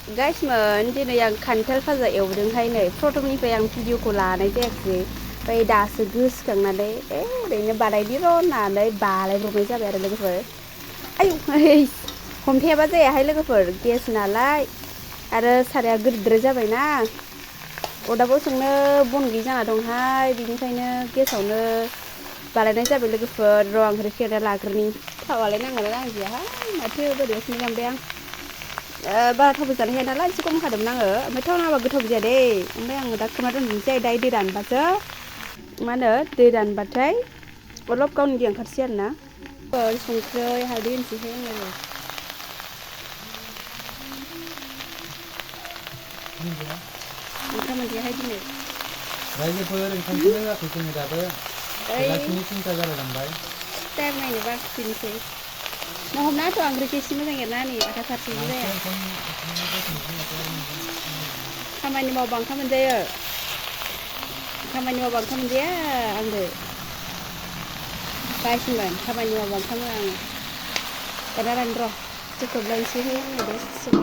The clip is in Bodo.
गाइसमोन दिनै आं खान्थाल फाजा एवदोंहाय नै प्रथमनिफ्राय आं भिडिअखौ लानाय जायाखिसै ओमफ्राय दासो गोसोखांनानै ओरैनो बानायनि र' होननानै बानायब्रबनाय जाबाय आरो लोगोफोर आयौ हमथायाबा जायाहाय लोगोफोर गेस नालाय आरो साराया गिदिरद्राय जाबायना अरदाबाव संनो बन गैयि जाना दंहाय बिनिखायनो गेसावनो बानायनाय जाबाय लोगोफोर र' आं ओंख्रिखौ एरना लाग्रोनि थावालाय नांगोना नांदियाहाय माथो बोरैबासो मोनबाय आं बारा थावबो जानो हाया नालाय एसे खम होखादोंमोन आङो ओमफ्राय थाव नाङाबा गोथावबो जाया दे ओमफ्राय आङो दा खोबना दोननोसै दा दै रानबासो मा होनो दै रानबाथाय अलप गावनि दैया ओंखारसै आरोना संख्रै हालदै होनोसैहाय आङो ओंखाम मोनजायाहाय दिनै रायजोफोर ओंखामखौनो होआखै जोङो दाबो बेलासिनि 3ता जालायलांबाय टाइम नायनो बाखिनोसै ना हमना होथ' आं ओंख्रिखौ एसे मोजां एरना होनि आथा फारसेबो जाया खामानि मावबा ओंखाम मोनजायो खामानि मावबा ओंखाम मोनजाया आंबो बायसोमोन खामानि मावबा ओंखाम होआ आङो एरना लानि र' खोबलायनोसैहाय आङो दसे सम